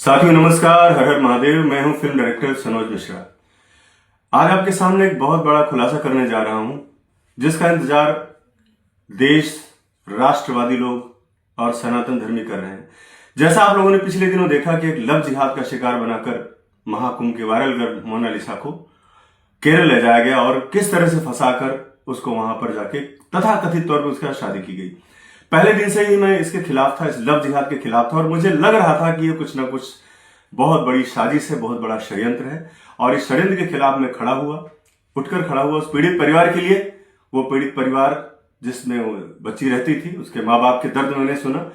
साथियों नमस्कार, हर हर महादेव। मैं हूं फिल्म डायरेक्टर सनोज मिश्रा। आज आपके सामने एक बहुत बड़ा खुलासा करने जा रहा हूं, जिसका इंतजार देश, राष्ट्रवादी लोग और सनातन धर्मी कर रहे हैं। जैसा आप लोगों ने पिछले दिनों देखा कि एक लव जिहाद का शिकार बनाकर महाकुंभ के वायरल गर्ल मोनालिसा को केरल ले जाया गया और किस तरह से फंसाकर उसको वहां पर जाके तथाकथित तौर पर उसके साथ शादी की गई। पहले दिन से ही मैं इसके खिलाफ था, इस लव जिहाद के खिलाफ था, और मुझे लग रहा था कि ये कुछ ना कुछ बहुत बड़ी साजिश है, बहुत बड़ा षड्यंत्र है। और इस षड्यंत्र के खिलाफ मैं उठकर खड़ा हुआ उस पीड़ित परिवार के लिए। वो पीड़ित परिवार जिसमें वो बच्ची रहती थी, उसके माँ बाप के दर्द मैंने सुना,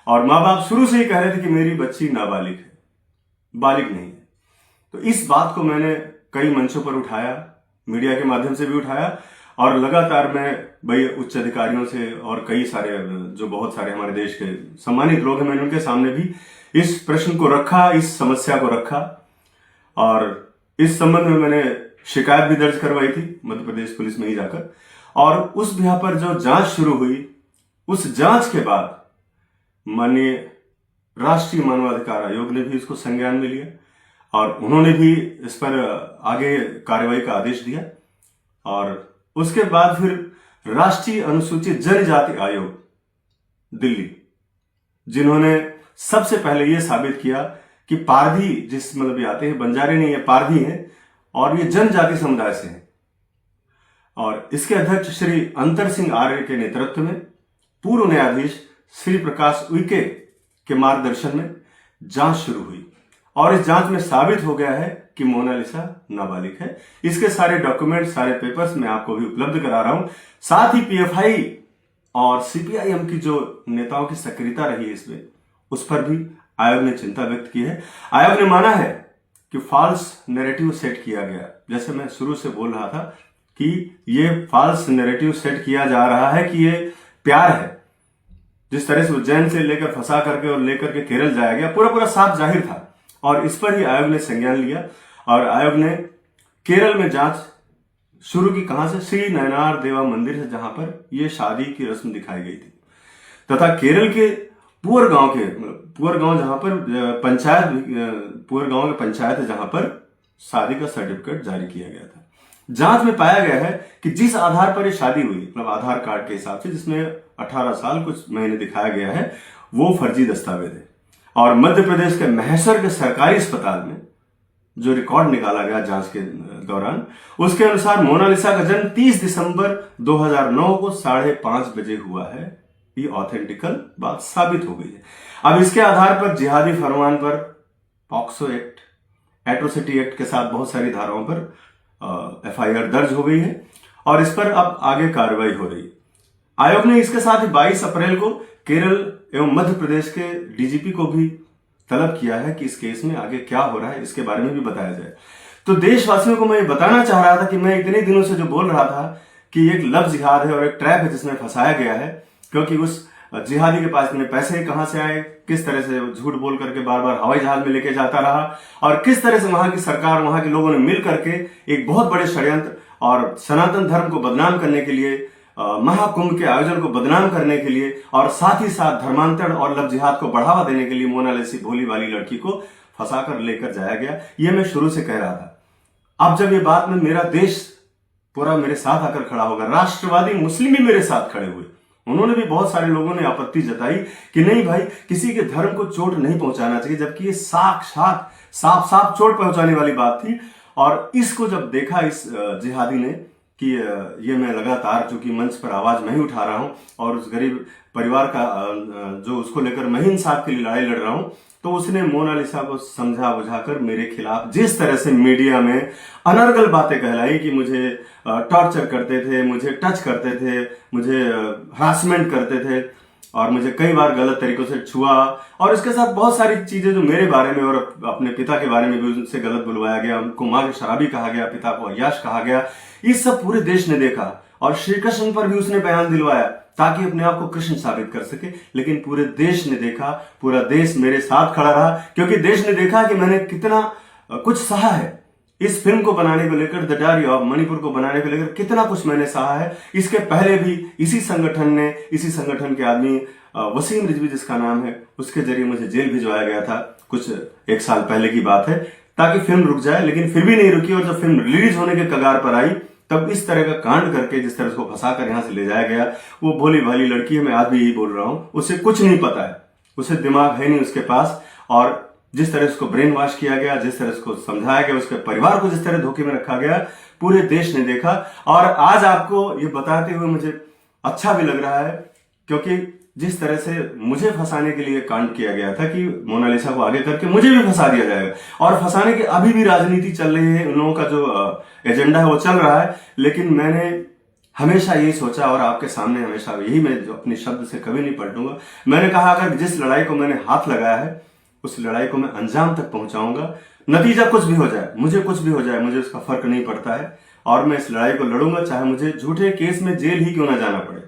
और माँ बाप शुरू से ही कह रहे थे कि मेरी बच्ची नाबालिग है, बालिग नहीं है। तो इस बात को मैंने कई मंचों पर उठाया, मीडिया के माध्यम से भी उठाया, और लगातार मैं भाई उच्च अधिकारियों से और कई सारे जो बहुत सारे हमारे देश के सम्मानित लोग हैं, मैंने उनके सामने भी इस प्रश्न को रखा, इस समस्या को रखा। और इस संबंध में मैंने शिकायत भी दर्ज करवाई थी मध्य प्रदेश पुलिस में ही जाकर। और उस बिहार पर जो जांच शुरू हुई, उस जांच के बाद माननीय राष्ट्रीय मानवाधिकार आयोग ने भी इसको संज्ञान में लिया और उन्होंने भी इस पर आगे कार्रवाई का आदेश दिया। और उसके बाद फिर राष्ट्रीय अनुसूचित जनजाति आयोग दिल्ली, जिन्होंने सबसे पहले यह साबित किया कि पारधी जिस मतलब आते हैं, बंजारे नहीं है, पारधी हैं और ये जनजाति समुदाय से हैं। और इसके अध्यक्ष श्री अंतर सिंह आर्य के नेतृत्व में पूर्व न्यायाधीश श्री प्रकाश उइके के मार्गदर्शन में जांच शुरू हुई और इस जांच में साबित हो गया है कि मोनालिसा नाबालिग है। इसके सारे डॉक्यूमेंट, सारे पेपर्स मैं आपको भी उपलब्ध करा रहा हूं। साथ ही पीएफआई और सीपीआईएम की जो नेताओं की सक्रियता रही है इसमें, उस पर भी आयोग ने चिंता व्यक्त की है। आयोग ने माना है कि फॉल्स नैरेटिव सेट किया गया। जैसे मैं शुरू से बोल रहा था कि ये फॉल्स नैरेटिव सेट किया जा रहा है कि ये प्यार है। जिस तरह से उज्जैन से लेकर फंसा करके और लेकर के केरल जाया गया, पूरा साफ जाहिर था। और इस पर ही आयोग ने संज्ञान लिया और आयोग ने केरल में जांच शुरू की। कहां से? श्री नयनार देवा मंदिर से, जहां पर यह शादी की रस्म दिखाई गई थी, तथा केरल के पुअर गांव जहां पर पंचायत, पुअर गांव के पंचायत है जहां पर शादी का सर्टिफिकेट जारी किया गया था। जांच में पाया गया है कि जिस आधार पर यह शादी हुई, मतलब आधार कार्ड के हिसाब से जिसमें 18 साल कुछ महीने दिखाया गया है, वो फर्जी दस्तावेज है। और मध्य प्रदेश के महसर के सरकारी अस्पताल में जो रिकॉर्ड निकाला गया जांच के दौरान, उसके अनुसार मोनालिसा का जन्म 30 दिसंबर 2009 को 5:30 बजे हुआ है। ये ऑथेंटिकल बात साबित हो गई है। अब इसके आधार पर जिहादी फरमान पर पॉक्सो एक्ट, एट्रोसिटी एक्ट के साथ बहुत सारी धाराओं पर एफआईआर दर्ज हो गई है और इस पर अब आगे कार्रवाई हो रही है। आयोग ने इसके साथ ही 22 अप्रैल को केरल एवं मध्य प्रदेश के डीजीपी को भी तलब किया है कि इस केस में आगे क्या हो रहा है, इसके बारे में भी बताया जाए। तो देशवासियों को मैं ये बताना चाह रहा था कि मैं इतने दिनों से जो बोल रहा था कि एक लव जिहाद है और एक ट्रैप है जिसमें फंसाया गया है, क्योंकि उस जिहादी के पास इतने पैसे कहां से आए, किस तरह से झूठ बोल करके बार बार हवाई जहाज में लेके जाता रहा, और किस तरह से वहां की सरकार, वहां के लोगों ने मिल करके एक बहुत बड़े षड्यंत्र और सनातन धर्म को बदनाम करने के लिए, महाकुंभ के आयोजन को बदनाम करने के लिए और साथ ही साथ धर्मांतरण और लव जिहाद को बढ़ावा देने के लिए मोनालिसा भोली वाली लड़की को फंसाकर लेकर जाया गया। ये मैं शुरू से कह रहा था। अब जब ये बात में मेरा देश पूरा मेरे साथ आकर खड़ा होगा, राष्ट्रवादी मुस्लिम भी मेरे साथ खड़े हुए, उन्होंने भी, बहुत सारे लोगों ने आपत्ति जताई कि नहीं भाई, किसी के धर्म को चोट नहीं पहुंचाना चाहिए, जबकि ये साक्षात साफ चोट पहुंचाने वाली बात थी। और इसको जब देखा इस जिहादी ने कि ये मैं लगातार, चूंकि मंच पर आवाज मैं ही उठा रहा हूं और उस गरीब परिवार का जो उसको लेकर मैं ही इंसाफ के लिए लड़ाई लड़ रहा हूं, तो उसने मोनालिसा को समझा बुझाकर मेरे खिलाफ जिस तरह से मीडिया में अनर्गल बातें कहलाई कि मुझे टॉर्चर करते थे, मुझे टच करते थे, मुझे हरासमेंट करते थे और मुझे कई बार गलत तरीकों से छुआ, और इसके साथ बहुत सारी चीजें जो मेरे बारे में और अपने पिता के बारे में भी उनसे गलत बुलवाया गया, उनको मां के शराबी कहा गया, पिता को अय्याश कहा गया। इस सब पूरे देश ने देखा और श्री कृष्ण पर भी उसने बयान दिलवाया ताकि अपने आप को कृष्ण साबित कर सके। लेकिन पूरे देश ने देखा, पूरा देश मेरे साथ खड़ा रहा, क्योंकि देश ने देखा कि मैंने कितना कुछ सहा है। इस फिल्म को बनाने को लेकर, द डायरी ऑफ मणिपुर को बनाने को लेकर कितना कुछ मैंने सहा है। इसके पहले भी इसी संगठन के आदमी वसीम रिजवी जिसका नाम है, उसके जरिए मुझे जेल भिजवाया गया था कुछ 1 साल पहले की बात है, ताकि फिल्म रुक जाए, लेकिन फिर भी नहीं रुकी। और जब फिल्म रिलीज होने के कगार पर आई तब इस तरह का कांड करके, जिस तरह उसको फंसाकर यहां से ले जाया गया, वो भोली भाली लड़की है, मैं आज भी यही बोल रहा हूं, उसे कुछ नहीं पता है, उसे दिमाग है नहीं उसके पास। और जिस तरह उसको ब्रेन वॉश किया गया, जिस तरह उसको समझाया गया, उसके परिवार को जिस तरह धोखे में रखा गया, पूरे देश ने देखा। और आज आपको ये बताते हुए मुझे अच्छा भी लग रहा है, क्योंकि जिस तरह से मुझे फंसाने के लिए कांड किया गया था कि मोनालिसा को आगे करके मुझे भी फंसा दिया जाएगा, और फंसाने की अभी भी राजनीति चल रही है, उन लोगों का जो एजेंडा है वो चल रहा है। लेकिन मैंने हमेशा यही सोचा, और आपके सामने हमेशा यही, मैं जो अपने शब्द से कभी नहीं पलटूंगा, मैंने कहा अगर जिस लड़ाई को मैंने हाथ लगाया है उस लड़ाई को मैं अंजाम तक पहुंचाऊंगा। नतीजा कुछ भी हो जाए, मुझे कुछ भी हो जाए, मुझे उसका फर्क नहीं पड़ता है, और मैं इस लड़ाई को लड़ूंगा, चाहे मुझे झूठे केस में जेल ही क्यों ना जाना पड़े।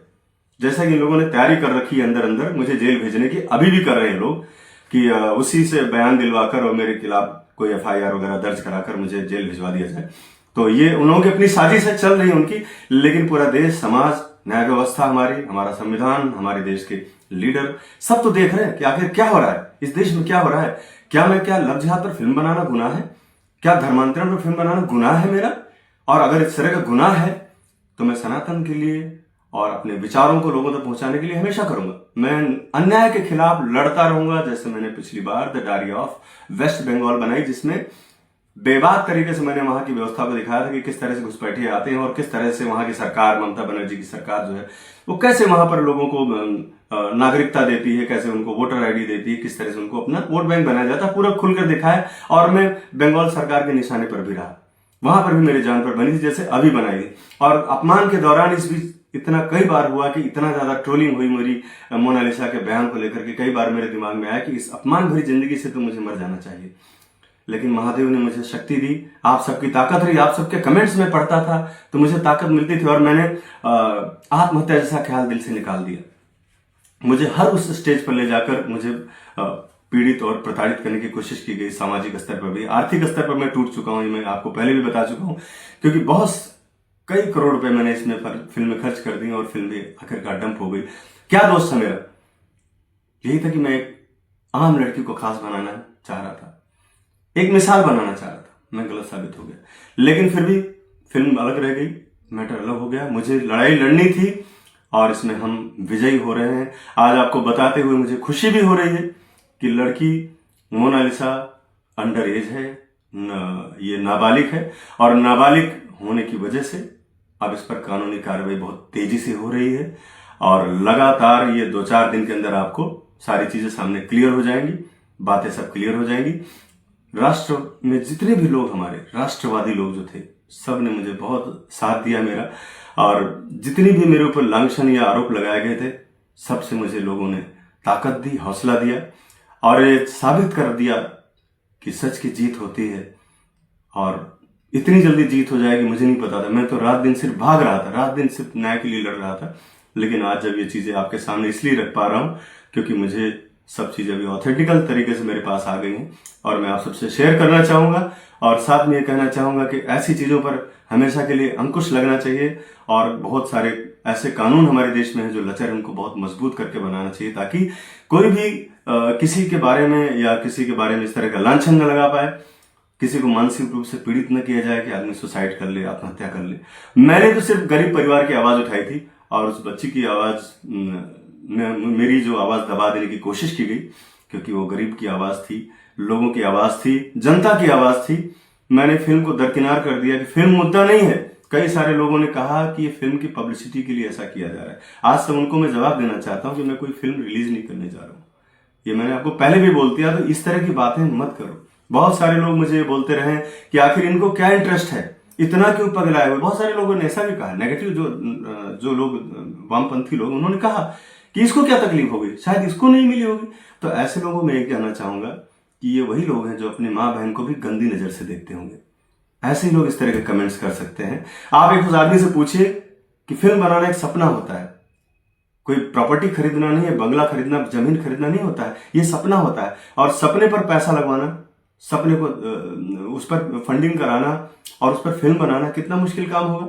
जैसा कि लोगों ने तैयारी कर रखी है अंदर अंदर मुझे जेल भेजने की, अभी भी कर रहे हैं लोग, कि उसी से बयान दिलवाकर और मेरे खिलाफ कोई FIR वगैरह दर्ज कराकर मुझे जेल भिजवा दिया जाए। तो ये उन लोगों की अपनी साजिश है, चल रही है उनकी। लेकिन पूरा देश, समाज, न्याय व्यवस्था हमारी, हमारा संविधान, हमारे देश के लीडर सब तो देख रहे हैं कि आखिर क्या हो रहा है इस देश में, क्या हो रहा है। क्या लव जिहाद पर फिल्म बनाना गुनाह है? क्या धर्मांतरण पर फिल्म बनाना गुनाह है मेरा? और अगर इस तरह का गुनाह है तो मैं सनातन के लिए और अपने विचारों को लोगों तक पहुंचाने के लिए हमेशा करूंगा। मैं अन्याय के खिलाफ लड़ता रहूंगा, जैसे मैंने पिछली बार the diary of West Bengal बनाई, जिसमें बेबाक तरीके से मैंने वहां की व्यवस्था को दिखाया था कि किस तरह से घुसपैठिए आते हैं और किस तरह से वहां की सरकार, ममता बनर्जी की सरकार जो है, वो कैसे वहां पर लोगों को नागरिकता देती है, कैसे उनको वोटर ID देती है, किस तरह से उनको अपना वोट बैंक बनाया जाता है, पूरा खुलकर दिखाया। और मैं बंगाल सरकार के निशाने पर भी रहा, वहां पर भी मेरी जान पर बनी थी, जैसे अभी बनाई थी। और अपमान के दौरान इस बीच इतना कई बार हुआ कि इतना ज्यादा ट्रोलिंग हुई मेरी मोनालिसा के बयान को लेकर के, कई बार मेरे दिमाग में आया कि इस अपमान भरी जिंदगी से तो मुझे मर जाना चाहिए। लेकिन महादेव ने मुझे शक्ति दी, आप सबकी ताकत रही, आप सबके कमेंट्स में पढ़ता था तो मुझे ताकत मिलती थी, और मैंने आत्महत्या जैसा ख्याल दिल से निकाल दिया। मुझे हर उस स्टेज पर ले जाकर मुझे पीड़ित और प्रताड़ित करने की कोशिश की गई, सामाजिक स्तर पर भी, आर्थिक स्तर पर मैं टूट चुका हूं, ये मैं आपको पहले भी बता चुका हूं, क्योंकि बहुत कई करोड़ रुपए मैंने इसमें फिल्म में खर्च कर दी और फिल्म भी आखिरकार डंप हो गई। क्या दोष था मेरा? यही था कि मैं एक आम लड़की को खास बनाना चाह रहा था, एक मिसाल बनाना चाह रहा था। मैं गलत साबित हो गया, लेकिन फिर भी फिल्म अलग रह गई, मैटर अलग हो गया। मुझे लड़ाई लड़नी थी और इसमें हम विजयी हो रहे हैं। आज आपको बताते हुए मुझे खुशी भी हो रही है कि लड़की मोनालिसा अंडर एज है, ये नाबालिग है, और नाबालिग होने की वजह से अब इस पर कानूनी कार्रवाई बहुत तेजी से हो रही है, और लगातार ये 2-4 दिन के अंदर आपको सारी चीजें सामने क्लियर हो जाएंगी, बातें सब क्लियर हो जाएंगी। राष्ट्र में जितने भी लोग, हमारे राष्ट्रवादी लोग जो थे, सब ने मुझे बहुत साथ दिया मेरा, और जितनी भी मेरे ऊपर लांछन या आरोप लगाए गए थे, सबसे मुझे लोगों ने ताकत दी, हौसला दिया, और ये साबित कर दिया कि सच की जीत होती है। और इतनी जल्दी जीत हो जाएगी मुझे नहीं पता था। मैं तो रात दिन सिर्फ भाग रहा था, रात दिन सिर्फ न्याय के लिए लड़ रहा था। लेकिन आज जब ये चीजें आपके सामने इसलिए रख पा रहा हूं क्योंकि मुझे सब चीजें अभी ऑथेंटिकल तरीके से मेरे पास आ गई हैं, और मैं आप सबसे शेयर करना चाहूंगा। और साथ में ये कहना चाहूंगा कि ऐसी चीजों पर हमेशा के लिए अंकुश लगना चाहिए, और बहुत सारे ऐसे कानून हमारे देश में हैं जो लचर, उनको बहुत मजबूत करके बनाना चाहिए, ताकि कोई भी किसी के बारे में या किसी के बारे में इस तरह का लांछन न लगा पाए, किसी को मानसिक रूप से पीड़ित न किया जाए कि आदमी सुसाइड कर ले, आत्महत्या कर ले। मैंने तो सिर्फ गरीब परिवार की आवाज उठाई थी, और उस बच्ची की आवाज, मेरी जो आवाज दबा देने की कोशिश की गई, क्योंकि वो गरीब की आवाज थी, लोगों की आवाज थी, जनता की आवाज थी। मैंने फिल्म को दरकिनार कर दिया कि फिल्म मुद्दा नहीं है। कई सारे लोगों ने कहा कि ये फिल्म की पब्लिसिटी के लिए ऐसा किया जा रहा है। आज तक उनको मैं जवाब देना चाहता हूं कि मैं कोई फिल्म रिलीज नहीं करने जा रहा हूं। ये मैंने आपको पहले भी बोल दिया, तो इस तरह की बातें मत करो। बहुत सारे लोग मुझे ये बोलते रहे कि आखिर इनको क्या इंटरेस्ट है, इतना क्यों पगलाए हुए। बहुत सारे लोगों ने ऐसा भी कहा, नेगेटिव जो लोग, वामपंथी लोग, उन्होंने कहा कि इसको क्या तकलीफ होगी, शायद इसको नहीं मिली होगी। तो ऐसे लोगों में एक कहना चाहूंगा कि ये वही लोग हैं जो अपनी माँ बहन को भी गंदी नजर से देखते होंगे। ऐसे ही लोग इस तरह के कमेंट्स कर सकते हैं। आप एक उस आदमी से पूछिए कि फिल्म बनाना एक सपना होता है, कोई प्रॉपर्टी खरीदना नहीं है, बंगला खरीदना, जमीन खरीदना नहीं होता है, ये सपना होता है। और सपने पर पैसा लगवाना, सपने को उस पर फंडिंग कराना और उस पर फिल्म बनाना कितना मुश्किल काम होगा।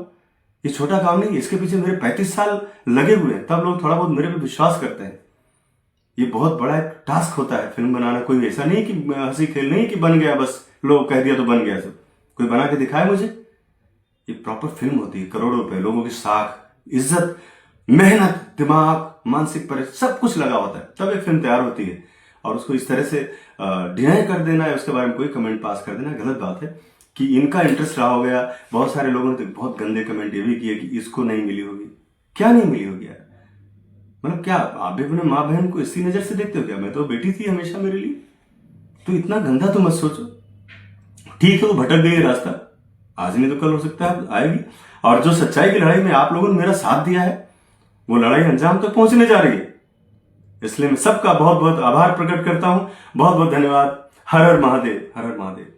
ये छोटा काम नहीं है, इसके पीछे मेरे 35 साल लगे हुए हैं, तब लोग थोड़ा बहुत मेरे पे विश्वास करते हैं। ये बहुत बड़ा एक टास्क होता है फिल्म बनाना। कोई ऐसा नहीं कि हंसी खेल नहीं कि बन गया बस, लोग कह दिया तो बन गया सब। कोई बना के दिखाए मुझे। ये प्रॉपर फिल्म होती है, करोड़ों रुपए, लोगों की साख, इज्जत, मेहनत, दिमाग, मानसिक परेशान, सब कुछ लगा होता है, तब एक फिल्म तैयार होती है। और उसको इस तरह से डिनाई कर देना है, उसके बारे में कोई कमेंट पास कर देना गलत बात है। कि इनका इंटरेस्ट रहा हो गया। बहुत सारे लोगों ने तो बहुत गंदे कमेंट ये भी किए कि इसको नहीं मिली होगी। क्या नहीं मिली होगी यार? मतलब क्या आप भी अपने माँ बहन को इसी नजर से देखते हो क्या? मैं तो बेटी थी हमेशा मेरे लिए। तो इतना गंदा तो मत सोचो। ठीक है, वो भटक गई रास्ता, आज नहीं तो कल हो सकता है आएगी। और जो सच्चाई की लड़ाई में आप लोगों ने मेरा साथ दिया है, वो लड़ाई अंजाम तक पहुंचने जा रही है। इसलिए मैं सबका बहुत बहुत आभार प्रकट करता हूं। बहुत बहुत धन्यवाद। हर हर महादेव, हर हर महादेव।